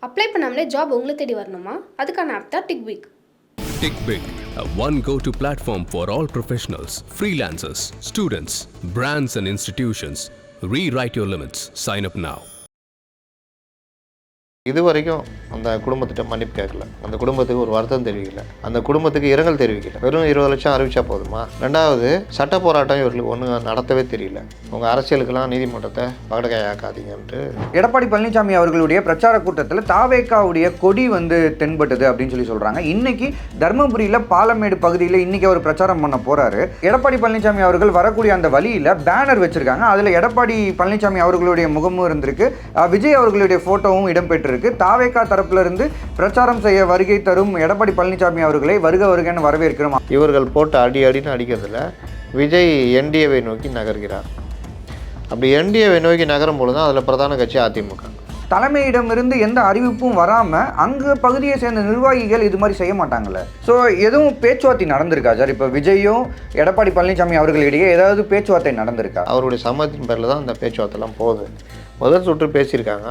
Apply பண்ணாமலே job உங்களை தேடி வரணுமா? அதுக்கான ஆப் தான் டிக்விக். TickBig, a one go-to platform for all professionals, freelancers, students, brands and institutions. Rewrite your limits. Sign up now. இது வரைக்கும் அந்த குடும்பத்திட்ட மன்னிப்பு கேட்கல, அந்த குடும்பத்துக்கு ஒரு வருத்தம் தெரிவிக்கல, அந்த குடும்பத்துக்கு இரங்கல் தெரிவிக்கல. வெறும் 20 லட்சம் அறிவிச்சா போதுமா? ரெண்டாவது, சட்ட போராட்டம் இவர்களுக்கு ஒன்றும் நடத்தவே தெரியல. உங்கள் அரசியலுக்கெல்லாம் நீதிமன்றத்தை பகடக்காயாக்காதீங்கன்ட்டு எடப்பாடி பழனிசாமி அவர்களுடைய பிரச்சார கூட்டத்தில் தாவேக்காவுடைய கொடி தென்பட்டது அப்படின்னு சொல்கிறாங்க. இன்னைக்கு தர்மபுரியில் பாலமேடு பகுதியில் இன்னைக்கு அவர் பிரச்சாரம் பண்ண போகிறாரு. எடப்பாடி பழனிசாமி அவர்கள் வரக்கூடிய அந்த வழியில் பேனர் வச்சிருக்காங்க. அதில் எடப்பாடி பழனிசாமி அவர்களுடைய முகமும் இருந்திருக்கு, விஜய் அவர்களுடைய ஃபோட்டோவும் இடம்பெற்று தாவேகா தரப்புல இருந்து பிரச்சாரம் செய்ய வருகை தரும் எடப்பாடி பழனிசாமி அவர்களை வருக வருகன்னு வரவேற்கிறோம். இவர்கள் போட்டு அடின்னு அடிக்கிறதுல விஜய் என்டிஏவை நோக்கி நகர்கிறார். அப்படி என்டிஏவை நோக்கி நகரும் பொழுது தான் அதில் பிரதான கட்சி அதிமுக. தலைமையிடமிருந்து எந்த அறிவிப்பும் வராமல் அங்கே பகுதியை சேர்ந்த நிர்வாகிகள் இது மாதிரி செய்ய மாட்டாங்கல்ல. ஸோ எதுவும் பேச்சுவார்த்தை நடந்திருக்கா சார்? இப்போ விஜயும் எடப்பாடி பழனிசாமி அவர்களிடையே ஏதாவது பேச்சுவார்த்தை நடந்திருக்கா? அவருடைய சம்மதத்தின் பேரில் தான் அந்த பேச்சுவார்த்தைலாம் போகுது. முதல் சுற்று பேசியிருக்காங்க.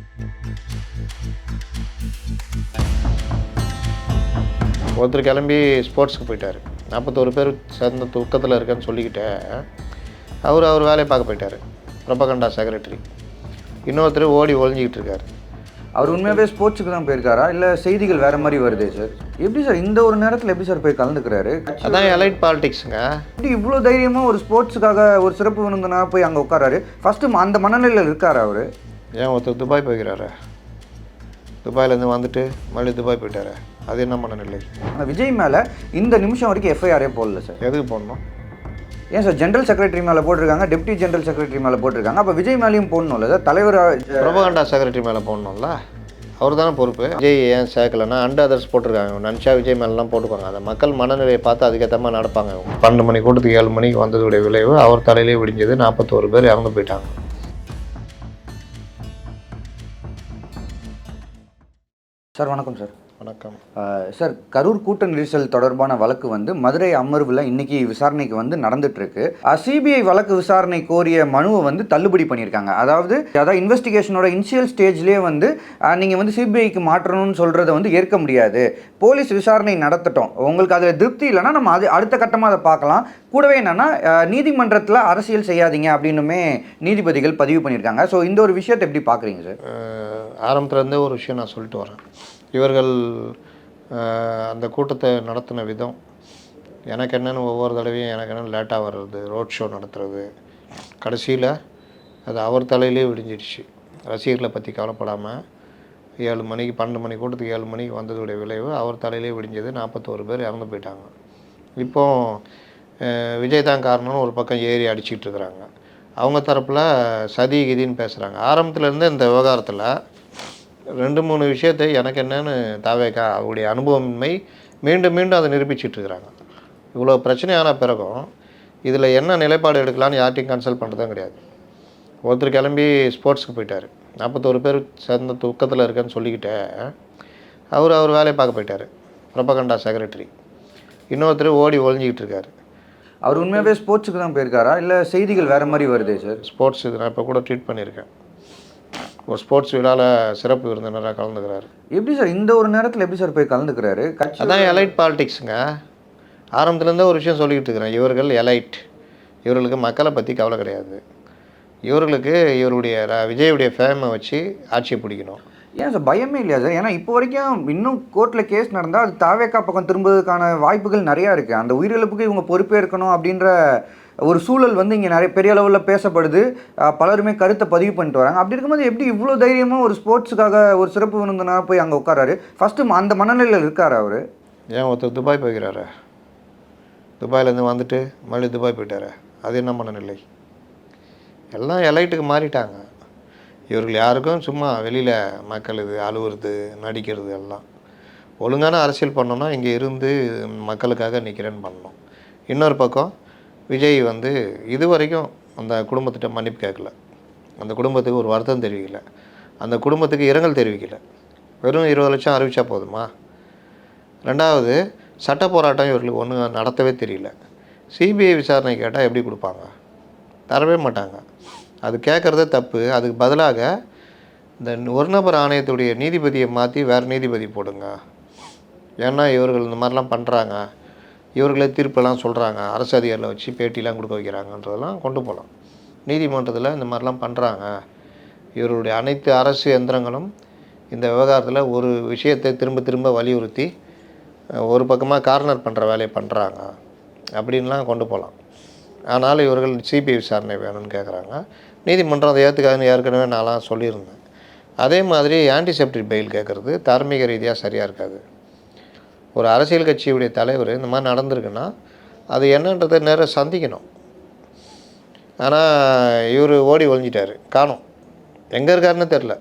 ஒருத்தர் கிளம்பி ஸ்போர்ட்ஸுக்கு போயிட்டார். 41 பேர் சேர்ந்த துக்கத்தில் இருக்கேன்னு சொல்லிக்கிட்டே அவர் வேலையை பார்க்க போயிட்டார், ப்ரொபகண்டா செக்ரட்டரி. இன்னொருத்தர் ஓடி ஒழிஞ்சிக்கிட்டு இருக்கார். அவர் உண்மையாகவே ஸ்போர்ட்ஸுக்கு தான் போயிருக்காரா இல்லை செய்திகள் வேறு மாதிரி வருதே சார்? எப்படி சார் இந்த ஒரு நேரத்தில் எப்படி சார் போய் கலந்துக்கிறாரு? அதான் எலைட் பாலிடிக்ஸுங்க. இப்படி இவ்வளோ தைரியமாக ஒரு ஸ்போர்ட்ஸுக்காக ஒரு சிறப்பு விருந்தினா போய் அங்கே உட்காராரு. ஃபஸ்ட்டு அந்த மனநிலையில் இருக்கார் அவர். ஏன் ஒருத்தர் துபாய் போய்க்கிறாரு, துபாயிலேருந்து வந்துட்டு மறுபடியும் துபாய் போயிட்டாரு, அது என்ன மனநிலை? ஆனால் விஜய் மேலே இந்த நிமிஷம் வரைக்கும் எஃப்ஐஆரே போடல சார். எதுக்கு போடணும்? ஏன் சார் ஜென்ரல் செக்ரட்டரி மேலே போட்டிருக்காங்க, டெப்டி ஜென்ரல் செக்ரட்டரி மேலே போட்டிருக்காங்க, அப்போ விஜய் மேலேயும் போடணும்ல சார்? தலைவர் ப்ரொபகண்டா செக்ரட்டரி மேலே போடணும்ல, அவர் தானே பொறுப்பு. விஜய் ஏன் சேர்க்கலைன்னா அண்ட் அதர்ஸ் போட்டிருக்காங்க. நினச்சா விஜய் மேலாம் போட்டுப்பாங்க. அந்த மக்கள் மனநிலையை பார்த்து அதுக்கேற்ற மாதிரி நடப்பாங்க. 12 மணி கூட்டத்துக்கு 7 மணிக்கு வந்ததுடைய விளைவு அவர் தலையிலே விடிஞ்சது. 41 பேர் இறந்து போயிட்டாங்க. சார் வணக்கம் சார். வணக்கம் சார், கரூர் கூட்ட நெரிசல் தொடர்பான வழக்கு மதுரை அமர்வில் இன்னைக்கு விசாரணைக்கு நடந்துட்டுருக்கு. சிபிஐ வழக்கு விசாரணை கோரிய மனுவை தள்ளுபடி பண்ணியிருக்காங்க. அதாவது இன்வெஸ்டிகேஷனோட இனிஷியல் ஸ்டேஜ்லேயே நீங்கள் சிபிஐக்கு மாற்றணும்னு சொல்கிறத ஏற்க முடியாது. போலீஸ் விசாரணை நடத்தட்டும், உங்களுக்கு அதில் திருப்தி இல்லைன்னா நம்ம அடுத்த கட்டமாக அதை பார்க்கலாம். கூடவே என்னென்னா நீதிமன்றத்தில் அரசியல் செய்யாதீங்க அப்படின்னுமே நீதிபதிகள் பதிவு பண்ணியிருக்காங்க. ஸோ இந்த ஒரு விஷயத்தை எப்படி பார்க்குறீங்க சார்? ஆரம்பத்துலேருந்தே ஒரு விஷயம் நான் சொல்லிட்டு வரேன். இவர்கள் அந்த கூட்டத்தை நடத்தின விதம் எனக்கு என்னென்னு ஒவ்வொரு தடவையும் எனக்கு என்னென்னு லேட்டாக வர்றது, ரோட் ஷோ நடத்துறது, கடைசியில் அது அவர் தலையிலே விடிஞ்சிடுச்சு. ரசிகர்களை பற்றி கவலைப்படாமல் 7 மணிக்கு 12 மணி கூட்டத்துக்கு 7 மணிக்கு வந்ததுடைய விளைவு அவர் தலையிலே விடிஞ்சது. 41 பேர் இறந்து போயிட்டாங்க. இப்போது விஜய் தான் காரணம்னு ஒரு பக்கம் ஏறி அடிச்சிட்டு இருக்கிறாங்க. அவங்க தரப்பில் சதி கிதின்னு பேசுகிறாங்க. ஆரம்பத்துலேருந்து இந்த விவகாரத்தில் 2-3 விஷயத்தை எனக்கு என்னென்னு தாவேக்கா அவருடைய அனுபவமின்மை மீண்டும் மீண்டும் அதை நிரூபிச்சிட்ருக்கிறாங்க. இவ்வளோ பிரச்சனையான பிறகும் இதில் என்ன நிலைப்பாடு எடுக்கலான்னு யார்ட்டையும் கன்சல்ட் பண்ணுறதும் கிடையாது. ஒருத்தர் கிளம்பி ஸ்போர்ட்ஸுக்கு போயிட்டார். 41 பேர் சேர்ந்த துக்கத்தில் இருக்கேன்னு சொல்லிக்கிட்டே அவர் வேலையை பார்க்க போயிட்டார், ப்ரொபகண்டா செக்ரட்டரி. இன்னொருத்தர் ஓடி ஒழிஞ்சிக்கிட்டு இருக்கார். அவர் உண்மையாகவே ஸ்போர்ட்ஸுக்கு தான் போயிருக்காரா இல்லை செய்திகள் வேறு மாதிரி வருதே சார்? ஸ்போர்ட்ஸ் இது நான் இப்போ கூட ட்வீட் பண்ணியிருக்கேன். ஒரு ஸ்போர்ட்ஸ் விழாவில் சிறப்பு விருந்தினராக கலந்துக்கிறாரு. எப்படி சார் இந்த ஒரு நேரத்தில் எப்படி சார் போய் கலந்துக்கிறாரு? அதான் எலைட் பாலிடிக்ஸுங்க. ஆரம்பத்துலேருந்தே ஒரு விஷயம் சொல்லிக்கிட்டு இருக்கிறேன். இவர்கள் எலைட், இவர்களுக்கு மக்களை பற்றி கவலை கிடையாது. இவர்களுக்கு இவருடைய விஜயுடைய ஃபேமை வச்சு ஆட்சியை பிடிக்கணும். ஏன் சார் பயமே இல்லையா சார்? ஏன்னா இப்போ வரைக்கும் இன்னும் கோர்ட்டில் கேஸ் நடந்தால் அது தாவேக்கா பக்கம் திரும்புவதற்கான வாய்ப்புகள் நிறையா இருக்குது. அந்த உயிரிழப்புக்கு இவங்க பொறுப்பேற்கணும் அப்படின்ற ஒரு சூழல் இங்கே நிறைய பெரிய அளவில் பேசப்படுது. பலருமே கருத்தை பதிவு பண்ணிட்டு வராங்க. அப்படி இருக்கும்போது எப்படி இவ்வளோ தைரியமாக ஒரு ஸ்போர்ட்ஸுக்காக ஒரு சிறப்பு விருந்தினா போய் அங்கே உட்காராரு? ஃபஸ்ட்டு அந்த மனநிலையில் இருக்கார் அவர். ஏன் ஒருத்தர் துபாய் போய்க்கிறாரு, துபாயிலேருந்து வந்துட்டு மறுபடியும் துபாய் போயிட்டாரு, அது என்ன மனநிலை? எல்லாம் எலைட்டுக்கு மாறிட்டாங்க. இவர்கள் யாருக்கும் சும்மா வெளியில் மக்கள் இது அழுவுறது, நடிக்கிறது எல்லாம். ஒழுங்கான அரசியல் பண்ணோன்னா இங்கே இருந்து மக்களுக்காக நிற்கிறேன்னு பண்ணணும். இன்னொரு பக்கம் விஜய் இது வரைக்கும் அந்த குடும்பத்திட்ட மன்னிப்பு கேட்கல, அந்த குடும்பத்துக்கு ஒரு வருத்தம் தெரிவிக்கல, அந்த குடும்பத்துக்கு இரங்கல் தெரிவிக்கல. வெறும் 20 லட்சம் அறிவிச்சா போதுமா? ரெண்டாவது, சட்ட போராட்டம் இவர்களுக்கு ஒன்றும் நடத்தவே தெரியல. சிபிஐ விசாரணை கேட்டால் எப்படி கொடுப்பாங்க? தரவே மாட்டாங்க. அது கேட்குறதே தப்பு. அதுக்கு பதிலாக இந்த ஒரு நபர் ஆணையத்துடைய நீதிபதியை மாற்றி வேறு நீதிபதி போடுங்க. ஏன்னா இவர்கள் இந்த மாதிரிலாம் பண்ணுறாங்க, இவர்களே தீர்ப்பெல்லாம் சொல்கிறாங்க, அரசு அதிகாரிகளை வச்சு பேட்டிலாம் கொடுக்க வைக்கிறாங்கன்றதெல்லாம் கொண்டு போகலாம். நீதிமன்றத்தில் இந்த மாதிரிலாம் பண்ணுறாங்க, இவருடைய அனைத்து அரசு எந்திரங்களும் இந்த விவகாரத்தில் ஒரு விஷயத்தை திரும்ப திரும்ப வலியுறுத்தி ஒரு பக்கமாக கார்னர் பண்ணுற வேலையை பண்ணுறாங்க அப்படின்லாம் கொண்டு போகலாம். ஆனால் இவர்கள் சிபிஐ விசாரணை வேணும்னு கேட்குறாங்க. நீதிமன்றம் அதை ஏற்றுக்காதுன்னு ஏற்கனவே நான்லாம் சொல்லியிருந்தேன். அதே மாதிரி ஆன்டிசெப்டிக் பெயில் கேட்குறது தார்மீக ரீதியாக சரியாக இருக்காது. ஒரு அரசியல் கட்சியுடைய தலைவர் இந்த மாதிரி நடந்திருக்குன்னா அது என்னன்றதை நேராக சந்திக்கணும். ஆனால் இவர் ஓடி ஒழிஞ்சிட்டார், காணோம், எங்கே இருக்காருன்னு தெரில.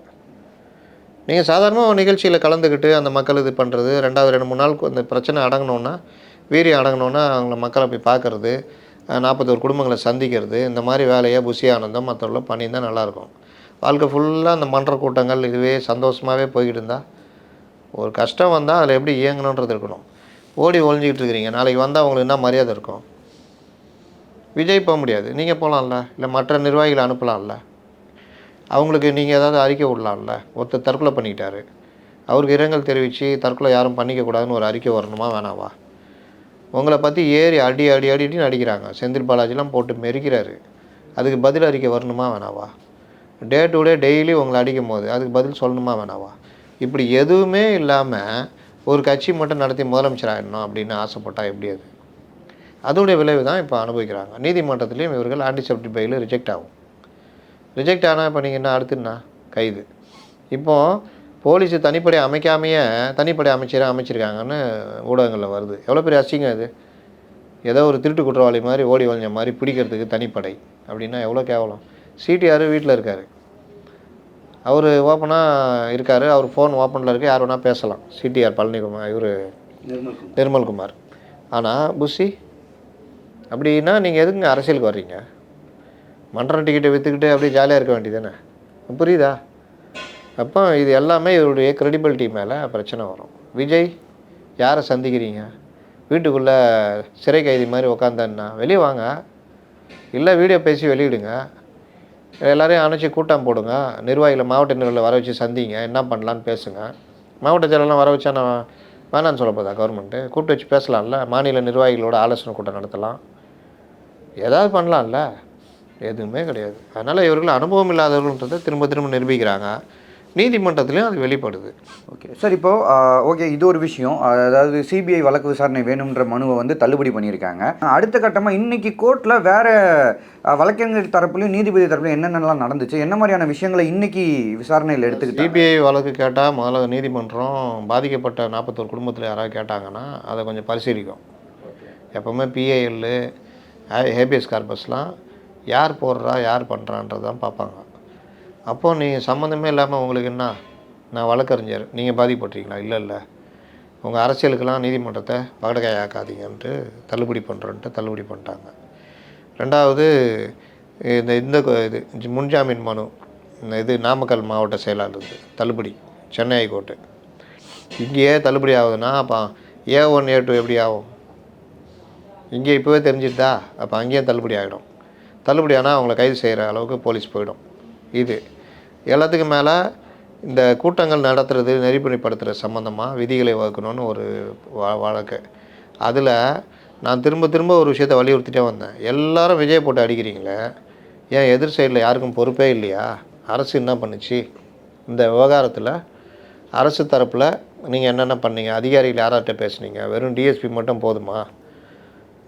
நீங்கள் சாதாரணமாக நிகழ்ச்சியில் கலந்துக்கிட்டு அந்த மக்கள் இது பண்ணுறது, 2-3 நாள் அந்த பிரச்சனை அடங்கணுன்னா, வீரியம் அடங்கணுன்னா அவங்கள மக்களை போய் பார்க்குறது, 41 குடும்பங்களை சந்திக்கிறது, இந்த மாதிரி வேலையை புஷி ஆனந்தம் மற்றவர்களும் பண்ணியிருந்தால் நல்லாயிருக்கும். வாழ்க்கை ஃபுல்லாக அந்த மன்ற கூட்டங்கள் இதுவே சந்தோஷமாகவே போய்கிட்டு இருந்தால், ஒரு கஷ்டம் வந்தால் அதில் எப்படி இயங்கணுன்றது இருக்கணும். ஓடி ஒழிஞ்சிக்கிட்டு இருக்கிறீங்க, நாளைக்கு வந்தால் அவங்களுக்கு என்ன மரியாதை இருக்கும்? விஜய் போக முடியாது, நீங்கள் போகலாம்ல, இல்லை மற்ற நிர்வாகிகளை அனுப்பலாம்ல, அவங்களுக்கு நீங்கள் ஏதாவது அறிக்கை விடலாம்ல. ஒருத்தர் தற்கொலை பண்ணிக்கிட்டாரு, அவருக்கு இரங்கல் தெரிவித்து தற்கொலை யாரும் பண்ணிக்கக்கூடாதுன்னு ஒரு அறிக்கை வரணுமா வேணாவா? உங்களை பற்றி ஏறி அடின்னு அடிக்கிறாங்க, செந்தில் பாலாஜிலாம் போட்டு மெரிக்கிறாரு, அதுக்கு பதில் அறிக்கை வரணுமா வேணாவா? டே டு டே டெய்லி உங்களை அடிக்கும் போது அதுக்கு பதில் சொல்லணுமா வேணாவா? இப்படி எதுவுமே இல்லாமல் ஒரு கட்சி மட்டும் நடத்தி முதலமைச்சர் ஆகிடணும் அப்படின்னு ஆசைப்பட்டால் எப்படி அது? அதோடைய விளைவு தான் இப்போ அனுபவிக்கிறாங்க. நீதிமன்றத்துலேயும் இவர்கள் ஆன்டிசெப்டிக் பெயில் ரிஜெக்ட் ஆகும். ரிஜெக்ட் ஆனால் இப்போ நீங்கள் என்ன அடுத்துன்னா கைது. இப்போது போலீஸு தனிப்படை அமைக்காமையே தனிப்படை அமைச்சிருக்காங்கன்னு ஊடகங்களில் வருது. எவ்வளோ பெரிய அசிங்கம் இது! ஏதோ ஒரு திருட்டு குற்றவாளி மாதிரி ஓடி ஒழிஞ்ச மாதிரி பிடிக்கிறதுக்கு தனிப்படை அப்படின்னா எவ்வளோ கேவலம். சிடிஆர் வீட்டில் இருக்கார், அவர் ஓப்பனாக இருக்கார், அவர் ஃபோன் ஓப்பனில் இருக்குது, யார் வேணால் பேசலாம். சிடிஆர் பழனிக்குமார், இவர் நிர்மல்குமார். ஆனால் புஷி அப்படின்னா நீங்கள் எதுக்குங்க அரசியலுக்கு வர்றீங்க? மன்றம் டிக்கெட்டை விற்றுக்கிட்டு அப்படியே ஜாலியாக இருக்க வேண்டியதானே? புரியுதா? அப்போ இது எல்லாமே இவருடைய க்ரெடிபிலிட்டி மேலே பிரச்சனை வரும். விஜய் யாரை சந்திக்கிறீங்க? வீட்டுக்குள்ளே சிறை கைதி மாதிரி உக்காந்தான்னா வெளியே வாங்க, இல்லை வீடியோ பேசி வெளியிடுங்க, எல்லோரையும் அணைச்சி கூட்டம் போடுங்க, நிர்வாகிகளை மாவட்ட நிர்வாகிகளை வர வச்சு சந்திங்க, என்ன பண்ணலான்னு பேசுங்க. மாவட்ட செயலெல்லாம் வர வச்சா நான் வேணான்னு சொல்ல போதா கவர்மெண்ட்டு? கூப்பிட்டு வச்சு பேசலாம்ல, மாநில நிர்வாகிகளோட ஆலோசனை கூட்டம் நடத்தலாம், ஏதாவது பண்ணலாம்ல. எதுவுமே கிடையாது. அதனால் இவர்கள் அனுபவம் இல்லாதவர்கள்ன்றதை திரும்ப திரும்ப நிரூபிக்கிறாங்க. நீதிமன்றத்துலேயும் அது வெளிப்படுது. ஓகே சார், இப்போது ஓகே, இது ஒரு விஷயம். அதாவது சிபிஐ வழக்கு விசாரணை வேணுன்ற மனுவை வந்து தள்ளுபடி பண்ணியிருக்காங்க. அடுத்த கட்டமாக இன்றைக்கி கோர்ட்டில் வேறு வழக்கறிஞர் தரப்புலையும் நீதிபதி தரப்புலையும் என்னென்னலாம் நடந்துச்சு, என்ன மாதிரியான விஷயங்களை இன்றைக்கி விசாரணையில் எடுத்துக்கிட்டு? சிபிஐ வழக்கு கேட்டால் முதல்ல நீதிமன்றம் பாதிக்கப்பட்ட 41 குடும்பத்தில் யாராவது கேட்டாங்கன்னா அதை கொஞ்சம் பரிசீலிக்கும். எப்போவுமே பிஐஎல் ஹேபியஸ் கார்பஸ்லாம் யார் போடுறா யார் பண்ணுறான்றது தான் பார்ப்பாங்க. அப்போது நீங்கள் சம்மந்தமே இல்லாமல் உங்களுக்கு என்ன, நான் வழக்கறிஞர், நீங்கள் பாதிப்பட்டுறீங்களா? இல்லை, உங்கள் அரசியலுக்கெல்லாம் நீதிமன்றத்தை பகடக்காய் ஆக்காதீங்கன்ட்டு தள்ளுபடி தள்ளுபடி பண்ணிட்டாங்க. ரெண்டாவது இந்த இது முன்ஜாமீன் மனு, இது நாமக்கல் மாவட்ட செயலாளர் தள்ளுபடி, சென்னை ஹைகோர்ட்டு. இங்கேயே தள்ளுபடி ஆகுதுன்னா அப்போ A1 A2 எப்படி ஆகும்? இங்கே இப்போவே தெரிஞ்சுட்டா அப்போ அங்கேயும் தள்ளுபடி ஆகிடும். தள்ளுபடி ஆனால் அவங்கள கைது செய்கிற அளவுக்கு போலீஸ் போயிடும். இது எல்லாத்துக்கும் மேலே இந்த கூட்டங்கள் நடத்துறது நெறிமுறைப்படுத்துகிற சம்மந்தமாக விதிகளை வகுக்கணும்னு ஒரு வழக்கு. அதில் நான் திரும்ப திரும்ப ஒரு விஷயத்தை வலியுறுத்திட்டே வந்தேன். எல்லாரும் விஜய் போட்டு அடிக்கிறீங்களே, ஏன் எதிர் சைடில் யாருக்கும் பொறுப்பே இல்லையா? அரசு என்ன பண்ணுச்சு இந்த விவகாரத்தில்? அரசு தரப்பில் நீங்கள் என்னென்ன பண்ணீங்க? அதிகாரிகள் யார்கிட்ட பேசுனீங்க? வெறும் டிஎஸ்பி மட்டும் போதுமா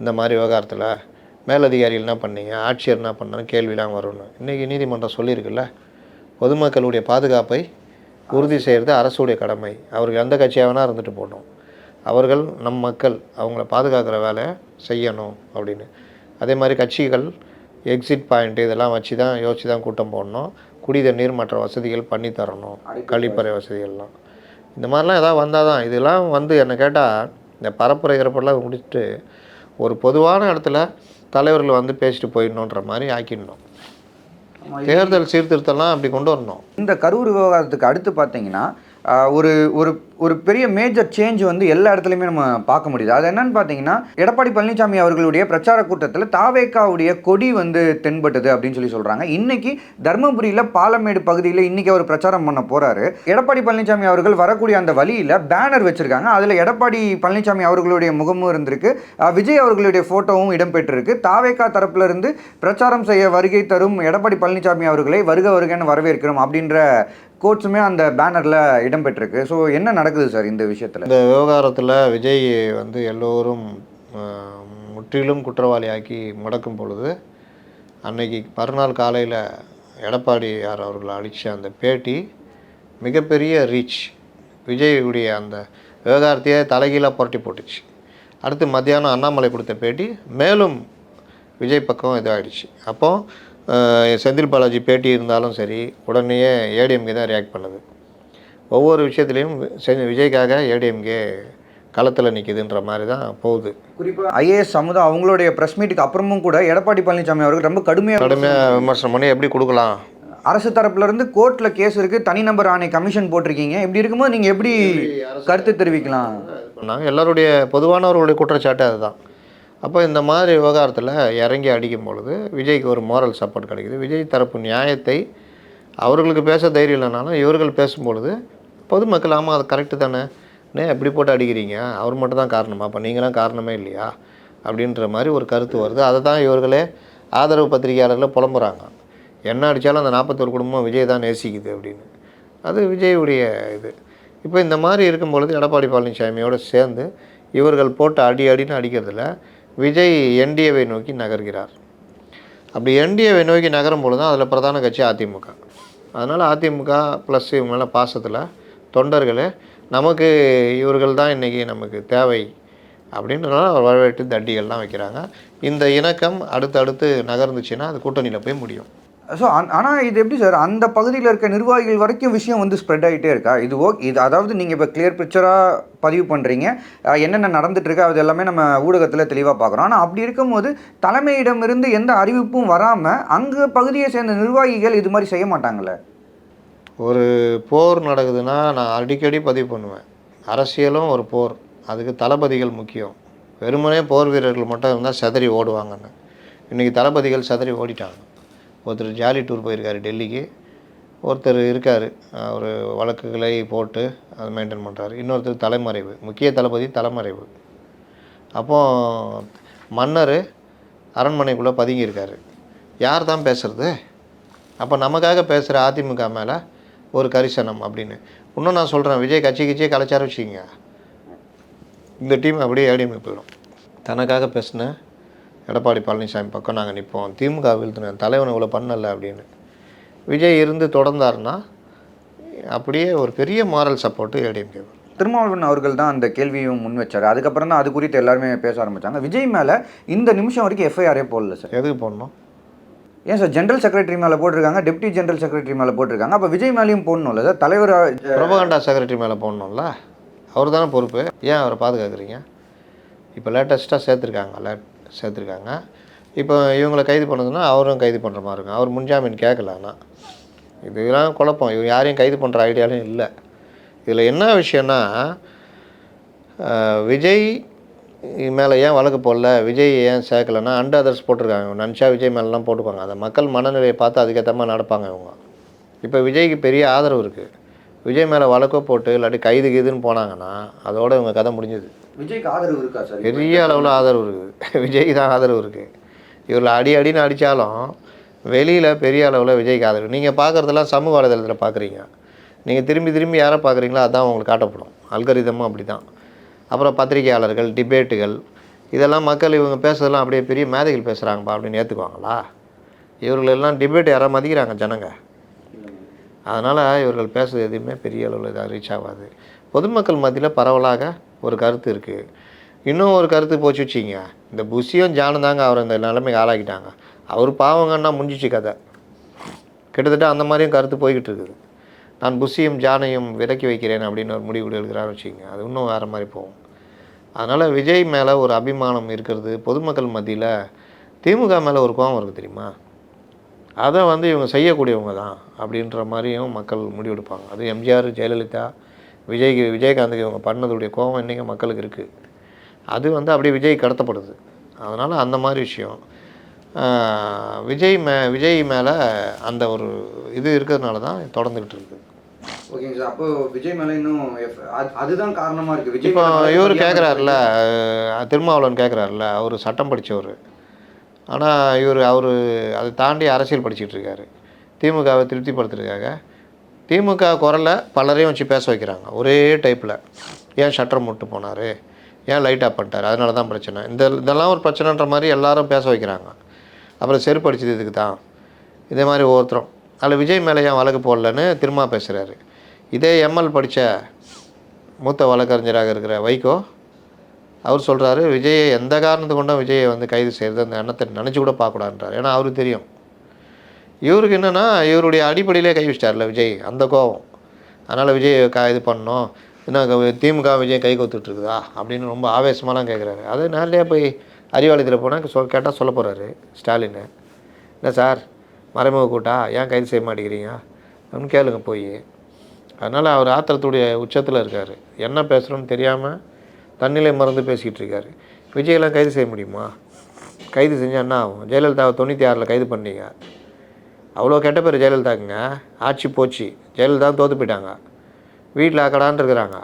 இந்த மாதிரி விவகாரத்தில்? மேலதிகாரிகள் என்ன பண்ணீங்க? ஆட்சியர் என்ன பண்ணான்னு கேள்விலாம் வரணும். இன்றைக்கி நீதிமன்றம் சொல்லியிருக்குல்ல, பொதுமக்களுடைய பாதுகாப்பை உறுதி செய்கிறது அரசுடைய கடமை. அவர்கள் எந்த கட்சியாக வேணால் இருந்துட்டு போகணும், அவர்கள் நம் மக்கள், அவங்கள பாதுகாக்கிற வேலை செய்யணும் அப்படின்னு. அதே மாதிரி கட்சிகள் எக்ஸிட் பாயிண்ட்டு இதெல்லாம் வச்சு தான் யோசித்து தான் கூட்டம் போடணும். குடிதண்ணீர் மற்ற வசதிகள் பண்ணித்தரணும், கழிப்பறை வசதிகள்லாம். இந்த மாதிரிலாம் எதாவது வந்தால் தான். இதெல்லாம் வந்து என்னை கேட்டால் இந்த பரப்புரை இறப்பெல்லாம் முடிச்சுட்டு ஒரு பொதுவான இடத்துல தலைவர்கள் வந்து பேசிட்டு போயிடணுன்ற மாதிரி ஆக்கிடணும். தேர்தல் சீர்திருத்தம்லாம் அப்படி கொண்டு வரணும். இந்த கரூர் விவகாரத்துக்கு அடுத்து பார்த்தீங்கன்னா ஒரு ஒரு ஒரு பெரிய மேஜர் சேஞ்ச் வந்து எல்லா இடத்துலையுமே நம்ம பார்க்க முடியுது. அது என்னன்னு பார்த்தீங்கன்னா, எடப்பாடி பழனிசாமி அவர்களுடைய பிரச்சார கூட்டத்தில் தாவேக்காவுடைய கொடி வந்து தென்பட்டது அப்படின்னு சொல்கிறாங்க. இன்னைக்கு தர்மபுரியில் பாலமேடு பகுதியில் இன்னைக்கு அவர் பிரச்சாரம் பண்ண போறாரு. எடப்பாடி பழனிசாமி அவர்கள் வரக்கூடிய அந்த வழியில் பேனர் வச்சிருக்காங்க. அதில் எடப்பாடி பழனிசாமி அவர்களுடைய முகமும் இருந்திருக்கு, விஜய் அவர்களுடைய போட்டோவும் இடம்பெற்றிருக்கு. தாவேக்கா தரப்புல இருந்து பிரச்சாரம் செய்ய வருகை தரும் எடப்பாடி பழனிசாமி அவர்களை வருக வருகன்னு வரவேற்கிறோம் அப்படின்ற கோட்ஸுமே அந்த பேனரில் இடம்பெற்றிருக்கு. ஸோ என்ன நடக்குது சார் இந்த விஷயத்தில்? இந்த விவகாரத்தில் விஜய் வந்து எல்லோரும் முற்றிலும் குற்றவாளியாக்கி முடக்கும் பொழுது அன்னைக்கு மறுநாள் காலையில் எடப்பாடியார் அவர்களை அளித்த அந்த பேட்டி மிகப்பெரிய ரீச். விஜயுடைய அந்த விவகாரத்தையே தலைகீழாக புரட்டி போட்டுச்சு. அடுத்து மத்தியானம் அண்ணாமலை கொடுத்த பேட்டி மேலும் விஜய் பக்கம் இதாகிடுச்சு. அப்போது செந்தில் பாலாஜி பேட்டி இருந்தாலும் சரி, உடனேயே ஏடிஎம்கே தான் ரியாக்ட் பண்ணுது. ஒவ்வொரு விஷயத்துலையும் விஜய்க்காக ஏடிஎம்கே களத்தில் நிற்கிதுன்ற மாதிரி தான் போகுது. குறிப்பாக ஐஏஎஸ் சமுதாயம் அவங்களுடைய ப்ரெஸ் மீட்டுக்கு அப்புறமும் கூட எடப்பாடி பழனிசாமி அவர்கள் ரொம்ப கடுமையாக விமர்சனம் பண்ணி எப்படி கொடுக்கலாம், அரசு தரப்புல இருந்து கோர்ட்டில் கேஸ் இருக்குது, தனிநபர் ஆணை கமிஷன் போட்டிருக்கீங்க, இப்படி இருக்கும்போது நீங்கள் எப்படி கருத்து தெரிவிக்கலாம் பண்ணாங்க. எல்லாருடைய பொதுவானவர்களுடைய குற்றச்சாட்டு அதுதான். அப்போ இந்த மாதிரி விவகாரத்தில் இறங்கி அடிக்கும் பொழுது விஜய்க்கு ஒரு மோரல் சப்போர்ட் கிடைக்குது. விஜய் தரப்பு நியாயத்தை அவர்களுக்கு பேச தைரியம் இல்லைனாலும் இவர்கள் பேசும்பொழுது பொதுமக்கள் ஆமாம் அது கரெக்டு தானே, எப்படி போட்டு அடிக்கிறீங்க, அவர் மட்டும் தான் காரணமா, அப்போ நீங்களாம் காரணமே இல்லையா அப்படின்ற மாதிரி ஒரு கருத்து வருது. அதை தான் இவர்களே ஆதரவு பத்திரிகையாளர்களை புலம்புறாங்க. என்ன அடித்தாலும் அந்த 41 குடும்பம் விஜய் தான் நேசிக்குது அப்படின்னு. அது விஜயுடைய இது. இப்போ இந்த மாதிரி இருக்கும்பொழுது எடப்பாடி பழனிசாமியோடு சேர்ந்து இவர்கள் போட்டு அடின்னு அடிக்கிறதுல விஜய் என்டிஏவை நோக்கி நகர்கிறார். அப்படி என்டிஏவை நோக்கி நகரும் பொழுது தான் அதில் பிரதான கட்சி அதிமுக. அதனால் அதிமுக ப்ளஸ் இவங்க மேலே பாசத்தில் தொண்டர்களே நமக்கு இவர்கள் தான் இன்றைக்கி நமக்கு தேவை அப்படின்றனால அவர் வரவேற்று தண்டிகள்லாம் வைக்கிறாங்க. இந்த இணக்கம் அடுத்தடுத்து நகர்ந்துச்சுன்னா அது கூட்டணியில் போய் முடியும். ஸோ ஆனால் இது எப்படி சார் அந்த பகுதியில் இருக்க நிர்வாகிகள் வரைக்கும் விஷயம் வந்து ஸ்ப்ரெட் ஆகிட்டே இருக்கா? இது அதாவது நீங்கள் இப்போ கிளியர் பிக்சராக பதிவு பண்ணுறீங்க, என்னென்ன நடந்துட்டுருக்கு அது எல்லாமே நம்ம ஊடகத்தில் தெளிவாக பார்க்குறோம். ஆனால் அப்படி இருக்கும்போது தலைமையிடமிருந்து எந்த அறிவிப்பும் வராமல் அங்கே பகுதியை சேர்ந்த நிர்வாகிகள் இது மாதிரி செய்ய மாட்டாங்களே? ஒரு போர் நடக்குதுன்னா நான் அடிக்கடி பதிவு பண்ணுவேன், அரசியலும் ஒரு போர், அதுக்கு தளபதிகள் முக்கியம். வெறுமனே போர் வீரர்கள் மட்டும் இருந்தால் சதறி ஓடுவாங்கன்னு. இன்றைக்கி தளபதிகள் சதறி ஓடிட்டாங்க. ஒருத்தர் ஜாலி டூர் போயிருக்காரு டெல்லிக்கு, ஒருத்தர் இருக்கார் அவர் வழக்குகளை போட்டு அதை மெயின்டைன் பண்ணுறாரு, இன்னொருத்தர் தலைமறைவு, முக்கிய தளபதி தலைமறைவு. அப்போது மன்னர் அரண்மனைக்குள்ளே பதுங்கியிருக்காரு, யார் தான் பேசுகிறது? அப்போ நமக்காக பேசுகிற அதிமுக மேலே ஒரு கரிசனம் அப்படின்னு. இன்னும் நான் சொல்கிறேன், விஜய் கட்சியே கலைச்சார வச்சுக்கிங்க, இந்த டீம் அப்படியே ஏடிஎம்கே போயிடும். தனக்காக பேசின எடப்பாடி பழனிசாமி பக்கம் நாங்கள் நிற்போம், திமுக வீழ்த்தின தலைவனை இவ்வளோ பண்ணலை அப்படின்னு விஜய் இருந்து தொடர்ந்தாருன்னா அப்படியே ஒரு பெரிய மாரல் சப்போர்ட்டு ஏடிஎம்கே. திருமாவளவன் அவர்கள் தான் அந்த கேள்வியும் முன் வச்சார். அதுக்கப்புறம் தான் அது குறித்து எல்லாருமே பேச ஆரம்பித்தாங்க. விஜய் மேலே இந்த நிமிஷம் வரைக்கும் எஃப்ஐஆரே போடல சார். எதுக்கு போடணும்? ஏன் சார் ஜென்ரல் செக்ரட்டரி மேலே போட்டிருக்காங்க, டெப்டி ஜென்ரல் செக்ரட்டரி மேலே போட்டிருக்காங்க, அப்போ விஜய் மேலேயும் போடணும்ல சார்? தலைவர் ப்ரொபகண்டா செக்ரட்டரி மேலே போடணும்ல, அவர் தானே பொறுப்பு. ஏன் அவரை பாதுகாக்கிறீங்க? இப்போ லேட்டஸ்ட்டாக சேர்த்துருக்காங்க. இப்போ இவங்களை கைது பண்ணதுன்னா அவரும் கைது பண்ணுற மாதிரி இருக்கும். அவர் முன்ஜாமீன் கேட்கலன்னா இதெல்லாம் குழப்பம். இவர் யாரையும் கைது பண்ணுற ஐடியாலும் இல்லை. இதில் என்ன விஷயம்னா, விஜய் மேலே ஏன் வழக்கு போடல, விஜய் ஏன் சேர்க்கலைன்னா அண்ட் அதர்ஸ் போட்டிருக்காங்க. நினச்சா விஜய் மேலெலாம் போட்டுப்பாங்க. அதை மக்கள் மனநிலையை பார்த்து அதுக்கேற்ற மாதிரி நடப்பாங்க இவங்க. இப்போ விஜய்க்கு பெரிய ஆதரவு இருக்குது. விஜய் மேலே வழக்கோ போட்டு இல்லாட்டி கைதுன்னு போனாங்கன்னா அதோட இவங்க கதை முடிஞ்சது. விஜய்க்கு ஆதரவு இருக்கா சார்? பெரிய அளவில் ஆதரவு இருக்குது. விஜய்க்கு தான் ஆதரவு இருக்குது. இவரில் அடின்னு அடித்தாலும் வெளியில் பெரிய அளவில் விஜய்க்கு ஆதரவு. நீங்கள் பார்க்குறதெல்லாம் சமூக வலைதளத்தில் பார்க்குறீங்க. நீங்கள் திரும்பி யாரை பார்க்குறீங்களோ அதான் உங்களுக்கு காட்டப்படும். அல்கரிதமும் அப்படி தான். அப்புறம் பத்திரிகையாளர்கள், டிபேட்டுகள், இதெல்லாம் மக்கள் இவங்க பேசுறதெல்லாம் அப்படியே பெரிய மேதைகள் பேசுகிறாங்கப்பா அப்படின்னு ஏற்றுக்குவாங்களா? இவர்களெல்லாம் டிபேட் யாராவது மதிக்கிறாங்க ஜனங்க. அதனால் இவர்கள் பேசுகிறது எதுவுமே பெரிய அளவில் இதாக ரீச் ஆகாது. பொதுமக்கள் மத்தியில் பரவலாக ஒரு கருத்து இருக்குது. இன்னும் ஒரு கருத்து போச்சு வச்சிங்க, இந்த புஷியும் ஜானும் தாங்க அவர் இந்த நிலைமைக்கு ஆளாக்கிட்டாங்க, அவர் பாவங்கன்னா முடிஞ்சிச்சு கதை. கிட்டத்தட்ட அந்த மாதிரியும் கருத்து போய்கிட்டு இருக்குது. நான் புஷியும் ஜானையும் விலக்கி வைக்கிறேன் அப்படின்னு ஒரு முடிவு எடுக்கிறான்னு வச்சுக்கோங்க, அது இன்னும் வேறு மாதிரி போகும். அதனால் விஜய் மேலே ஒரு அபிமானம் இருக்கிறது பொதுமக்கள் மத்தியில். திமுக மேலே ஒரு கோபம் இருக்குது தெரியுமா, அதை இவங்க செய்யக்கூடியவங்க தான் அப்படின்ற மாதிரியும் மக்கள் முடிவெடுப்பாங்க. அது எம்ஜிஆர், ஜெயலலிதா, விஜயகாந்துக்கு இவங்க பண்ணதுடைய கோபம் இன்றைக்கி மக்களுக்கு இருக்குது. அது வந்து அப்படியே விஜய் கடத்தப்படுது. அதனால் அந்த மாதிரி விஷயம் விஜய் மேலே அந்த ஒரு இது இருக்கிறதுனால தான் தொடர்ந்துக்கிட்டு இருக்குது. ஓகேங்க சார். அப்போ விஜய் மேலே இன்னும் அதுதான் காரணமாக இருக்குது. விஜய் இப்போ இவர் கேட்குறாருல, திருமாவளவன் கேட்குறாருல, அவர் சட்டம் படித்தவர். ஆனால் அவர் அதை தாண்டி அரசியல் படிச்சுட்டு இருக்காரு. திமுகவை திருப்திப்படுத்துறதுக்காக திமுக குரலை பலரையும் வச்சு பேச வைக்கிறாங்க ஒரே டைப்பில். ஏன் ஷட்டர் மூட்டு போனார், ஏன் லைட் ஆஃப் பண்ணிட்டார், அதனால தான் பிரச்சனை, இதெல்லாம் ஒரு பிரச்சனைன்ற மாதிரி எல்லாரும் பேச வைக்கிறாங்க. அப்புறம் செருப்பு அடிச்சது இதுக்கு தான். இதே மாதிரி ஒவ்வொருத்தரும் அதில் விஜய் மேலே ஏன் வழக்கு போடலன்னு திரும்ப பேசுகிறாரு. இதே எம்எல் படித்த மூத்த வழக்கறிஞராக இருக்கிற வைகோ அவர் சொல்கிறாரு, விஜயை எந்த காரணத்து கொண்டும் விஜயை வந்து கைது செய்கிறது அந்த எண்ணத்தை நினச்சி கூட பார்க்கக்கூடாதுன்றார். ஏன்னா அவருக்கு தெரியும் இவருக்கு என்னென்னா இவருடைய அடிப்படையிலே கை வச்சிட்டார்ல விஜய், அந்த கோபம். அதனால் விஜய் இது பண்ணணும், என்ன திமுக விஜய் கை கொத்துட்ருக்குதா அப்படின்னு ரொம்ப ஆவேசமாலாம் கேட்குறாரு. அது நேரடியாக போய் அறிவாலயத்தில் போனால் கேட்டால் சொல்ல போகிறாரு ஸ்டாலின், என்ன சார் மறைமுக கூட்டா ஏன் கைது செய்ய மாட்டேங்கிறீங்க அப்படின்னு கேளுங்க போய். அதனால் அவர் ஆத்திரத்துடைய உச்சத்தில் இருக்கார். என்ன பேசுகிறோன்னு தெரியாமல் தண்ணிலே மறந்து பேசிக்கிட்டு இருக்காரு. விஜயெல்லாம் கைது செய்ய முடியுமா? கைது செஞ்சால் என்ன ஆகும்? ஜெயலலிதாவை 96 கைது பண்ணீங்க, அவ்வளோ கெட்ட பேர் ஜெயலலிதாக்குங்க. ஆட்சி போச்சு, ஜெயலலிதா தோற்று போயிட்டாங்க, வீட்டில் அக்கடான்னு இருக்கிறாங்க,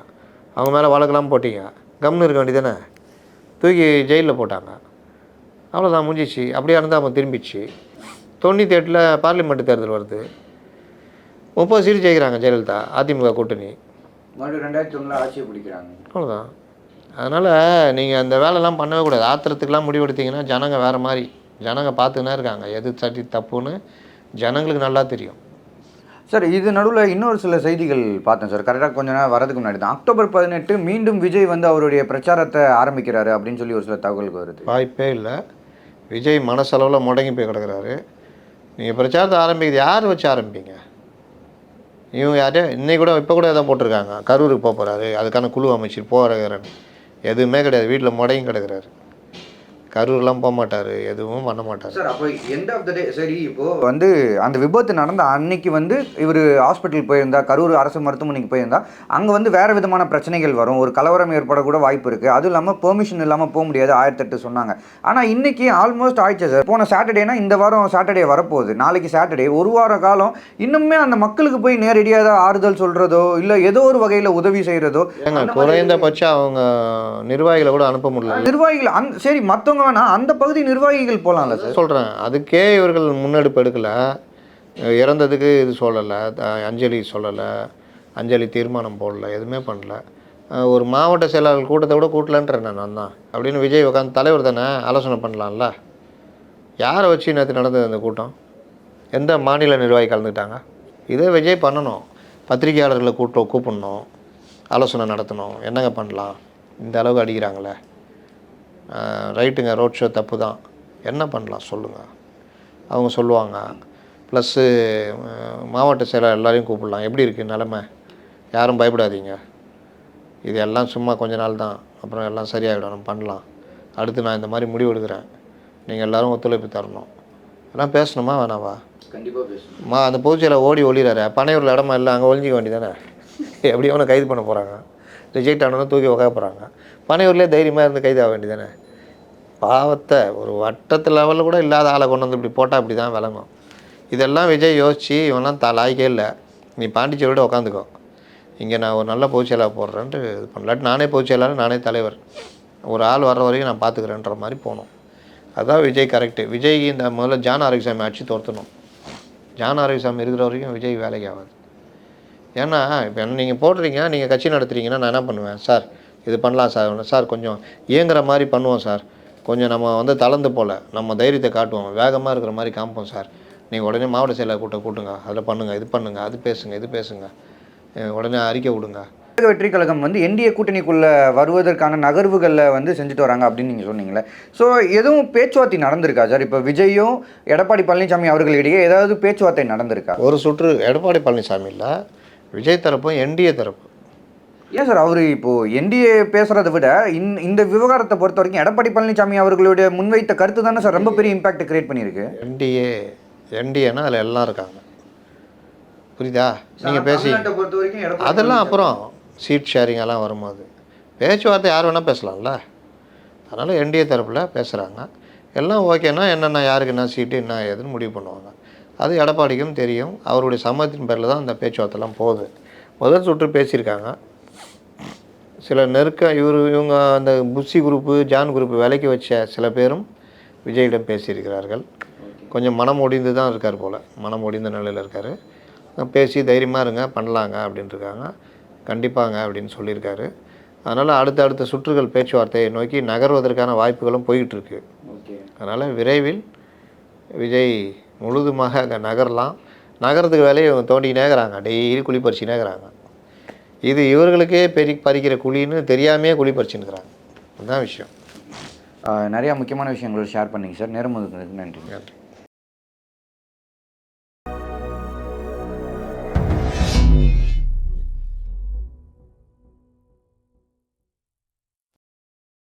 அவங்க மேலே வழக்கெல்லாம் போட்டிங்க, கம்னு இருக்க வேண்டியது தானே, தூக்கி ஜெயிலில் போட்டாங்க, அவ்வளோதான் முடிஞ்சிச்சு. அப்படியே இருந்தால் அவன் திரும்பிச்சு. 98 பார்லிமெண்ட் தேர்தல் வருது, 30 சீட்டு ஜெயிக்கிறாங்க ஜெயலலிதா, அதிமுக கூட்டணி, மறுபடியும் 2001 ஆட்சியை பிடிக்கிறாங்க, அவ்வளோதான். அதனால் நீங்கள் அந்த வேலைலாம் பண்ணவே கூடாது. ஆத்திரத்துக்கெலாம் முடிவெடுத்தீங்கன்னா ஜனங்க வேறு மாதிரி, ஜனங்க பார்த்துக்கினே இருக்காங்க, எது சட்டி தப்புன்னு ஜனங்களுக்கு நல்லா தெரியும். சார் இது நடுவில் இன்னொரு சில செய்திகள் பார்த்தேன் சார், கரெக்டாக கொஞ்ச நேரம் வரதுக்கு முன்னாடி தான். அக்டோபர் 18 மீண்டும் விஜய் வந்து அவருடைய பிரச்சாரத்தை ஆரம்பிக்கிறாரு அப்படின்னு சொல்லி ஒரு சில தகவல்கள் வருது. வாய்ப்பே இல்லை. விஜய் மனசளவில் முடங்கி போய் கிடக்கிறாரு. நீங்கள் பிரச்சாரத்தை ஆரம்பிக்கிறது யார் வச்சு ஆரம்பிப்பீங்க? இவங்க யாரே இன்னைக்கு கூட இப்போ கூட எதாவது போட்டிருக்காங்க, கரூருக்கு போக போகிறாரு, அதுக்கான குழு அமைச்சர் போகிறாருன்னு. எதுவுமே கிடையாது, வீட்டில் முடங்கி கிடக்கிறாரு. கரூர்லாம் போக மாட்டார், எதுவும் பண்ண மாட்டார் சார். அப்போ எண்ட் ஆஃப் த டே சரி, இப்போது வந்து அந்த விபத்து நடந்த அன்னைக்கு வந்து இவர் ஹாஸ்பிட்டல் போயிருந்தா, கரூர் அரசு மருத்துவமனைக்கு போயிருந்தா, அங்கே வந்து வேறு விதமான பிரச்சனைகள் வரும், ஒரு கலவரம் ஏற்படக்கூட வாய்ப்பு இருக்குது. அதுவும் இல்லாமல் பெர்மிஷன் இல்லாமல் போக முடியாது, 1008 சொன்னாங்க. ஆனால் இன்றைக்கி ஆல்மோஸ்ட் ஆயிடுச்சு சார். போன சாட்டர்டேனா இந்த வாரம் சாட்டர்டே வரப்போகுது, நாளைக்கு சாட்டர்டே, ஒரு வார காலம் இன்னுமே அந்த மக்களுக்கு போய் நேரடியாக தான் ஆறுதல் சொல்கிறதோ இல்லை ஏதோ ஒரு வகையில் உதவி செய்கிறதோ, குறைந்தபட்சம் அவங்க நிர்வாகிகளை கூட அனுப்ப முடியல. நிர்வாகிகள் சரி மற்றவங்க வேணா அந்த பகுதி நிர்வாகிகள் போகலாம்ல சார் சொல்கிறேன். அதுக்கே இவர்கள் முன்னெடுப்பு எடுக்கலை. இறந்ததுக்கு இது சொல்லலை, அஞ்சலி சொல்லலை, அஞ்சலி தீர்மானம் போடல, எதுவுமே பண்ணல. ஒரு மாவட்ட செயலாளர் கூட்டத்தை கூட கூட்டலன்றேன் நான் தான் அப்படின்னு விஜய் உட்காந்து தலைவர் தானே ஆலோசனை பண்ணலாம்ல. யாரை வச்சு நேற்று நடந்தது அந்த கூட்டம்? எந்த மாநில நிர்வாகி கலந்துக்கிட்டாங்க? இதே விஜய் பண்ணணும், பத்திரிகையாளர்களை கூப்பிடணும், ஆலோசனை நடத்தணும், என்னங்க பண்ணலாம், இந்த அளவுக்கு அடிக்கிறாங்களே, ரைட்டுங்க, ரோட் ஷோ தப்பு தான், என்ன பண்ணலாம் சொல்லுங்கள், அவங்க சொல்லுவாங்க. ப்ளஸ்ஸு மாவட்ட செயலாளர் எல்லாரையும் கூப்பிடலாம், எப்படி இருக்குது நிலமை, யாரும் பயப்படாதீங்க, இது எல்லாம் சும்மா கொஞ்ச நாள் தான், அப்புறம் எல்லாம் சரியாகிடும், நம்ம பண்ணலாம், அடுத்து நான் இந்த மாதிரி முடிவு எடுக்கிறேன், நீங்கள் எல்லோரும் ஒத்துழைப்பு தரணும், எல்லாம் பேசணுமா வேணாவா? கண்டிப்பாக பேசணும். அந்த பொதுச்செயலாளர் ஓடி ஒளிறாரு, பனையூரில் இடமா இல்லை, அங்கே ஒழிஞ்சிக்க வேண்டியதானே, எப்படி அவனை கைது பண்ண போகிறாங்க, ரிஜெக்ட் ஆனதும் தூக்கி உட்கார போகிறாங்க, பனையூர்லேயே தைரியமாக இருந்து கைது ஆக வேண்டியதானே. பாவத்தை ஒரு வட்டத்து லெவலில் கூட இல்லாத ஆளை கொண்டு வந்து இப்படி போட்டால் அப்படி தான் விளங்கும். இதெல்லாம் விஜய் யோசித்து இவெல்லாம் லாய்க்கே இல்லை, நீ பாண்டிச்சேரியோட உட்காந்துக்கோ, இங்கே நான் ஒரு நல்ல பொதுச்செயலாளர் போடுறேன்ட்டு இது பண்ணலாட்டு, நானே பொதுச்செயலாளர், நானே தலைவர், ஒரு ஆள் வர்ற வரைக்கும் நான் பார்த்துக்கிறேன்ற மாதிரி போகணும். அதுதான் விஜய் கரெக்டு. விஜய் இந்த முதல்ல ஜான் ஆரோக்கியசாமி அடித்து துரத்தணும். ஜான் ஆரோக்கியசாமி இருக்கிற வரைக்கும் விஜய் வேலைக்கு ஆகாது. ஏன்னா இப்போ நீங்கள் போடுறீங்க, நீங்கள் கட்சி நடத்துகிறீங்கன்னா நான் என்ன பண்ணுவேன், சார் இது பண்ணலாம் சார், சார் கொஞ்சம் இயங்குற மாதிரி பண்ணுவோம் சார், கொஞ்சம் நம்ம வந்து தளர்ந்து போல் நம்ம தைரியத்தை காட்டுவோம், வேகமாக இருக்கிற மாதிரி காமிப்போம் சார், நீங்கள் உடனே மாவட்ட செயலாளர் கூட்டுங்க, அதில் பண்ணுங்கள், இது பண்ணுங்கள், அது பேசுங்க, இது பேசுங்க, உடனே அறிக்கை விடுங்க. வெற்றி கழகம் வந்து என்டிஏ கூட்டணிக்குள்ளே வருவதற்கான நகர்வுகளில் வந்து செஞ்சுட்டு வராங்க அப்படின்னு நீங்கள் சொன்னீங்களே. ஸோ எதுவும் பேச்சுவார்த்தை நடந்திருக்கா சார்? இப்போ விஜயும் எடப்பாடி பழனிசாமி அவர்களிடையே ஏதாவது பேச்சுவார்த்தை நடந்திருக்கா? ஒரு சுற்று எடப்பாடி பழனிசாமி இல்லை, விஜய் தரப்பும் என்டிஏ தரப்பு. ஏன் சார் அவர் இப்போது என்டிஏ பேசுகிறத விட இந்த விவகாரத்தை பொறுத்த வரைக்கும் எடப்பாடி பழனிசாமி அவர்களுடைய முன்வைத்த கருத்து தானே சார் ரொம்ப பெரிய இம்பாக்ட் கிரியேட் பண்ணியிருக்கு. என்டிஏனா அதில் எல்லாம் இருக்காங்க, புரியுதா? நீங்கள் பேசி அதெல்லாம் அப்புறம் சீட் ஷேரிங்கெல்லாம் வரும்போது பேச்சுவார்த்தை யார் வேணால் பேசலாம்ல. அதனால் என்டிஏ தரப்பில் பேசுகிறாங்க. எல்லாம் ஓகேன்னா என்னென்ன யாருக்கு என்ன சீட்டு என்ன ஏதுன்னு முடிவு பண்ணுவாங்க. அது எடப்பாடிக்கும் தெரியும். அவருடைய சம்மதத்தின் பேரில் தான் அந்த பேச்சுவார்த்தைலாம் போகுது. முதல் சுற்று பேசியிருக்காங்க. சில இவங்க அந்த புஷி குரூப்பு ஜான் குரூப்பு விலைக்கு வச்ச சில பேரும் விஜயிடம் பேசியிருக்கிறார்கள். கொஞ்சம் மனம் ஒடிந்து தான் இருக்கார் போல், மனம் ஒடிந்த நிலையில் இருக்கார். பேசி தைரியமாக இருங்க பண்ணலாங்க அப்படின்ட்டுருக்காங்க. கண்டிப்பாங்க அப்படின்னு சொல்லியிருக்காரு. அதனால் அடுத்த சுற்றுகள் பேச்சுவார்த்தையை நோக்கி நகர்வதற்கான வாய்ப்புகளும் போயிட்டுருக்கு. அதனால் விரைவில் விஜய் முழுதுமாக அங்கே நகரலாம். நகரத்துக்கு வேலையை இவங்க தோண்டிக்கினே இருக்கிறாங்க. டெய்லி குழி பறிச்சுனே இருக்கிறாங்க. இது இவர்களுக்கே பறிக்கிற குழின்னு தெரியாமையே குழி பறிச்சுன்னு இருக்கிறாங்க. அதுதான் விஷயம். நிறையா முக்கியமான விஷயங்கள் ஷேர் பண்ணிங்க சார். நேரம் ஒதுக்குனதுக்கு நன்றி. நன்றி.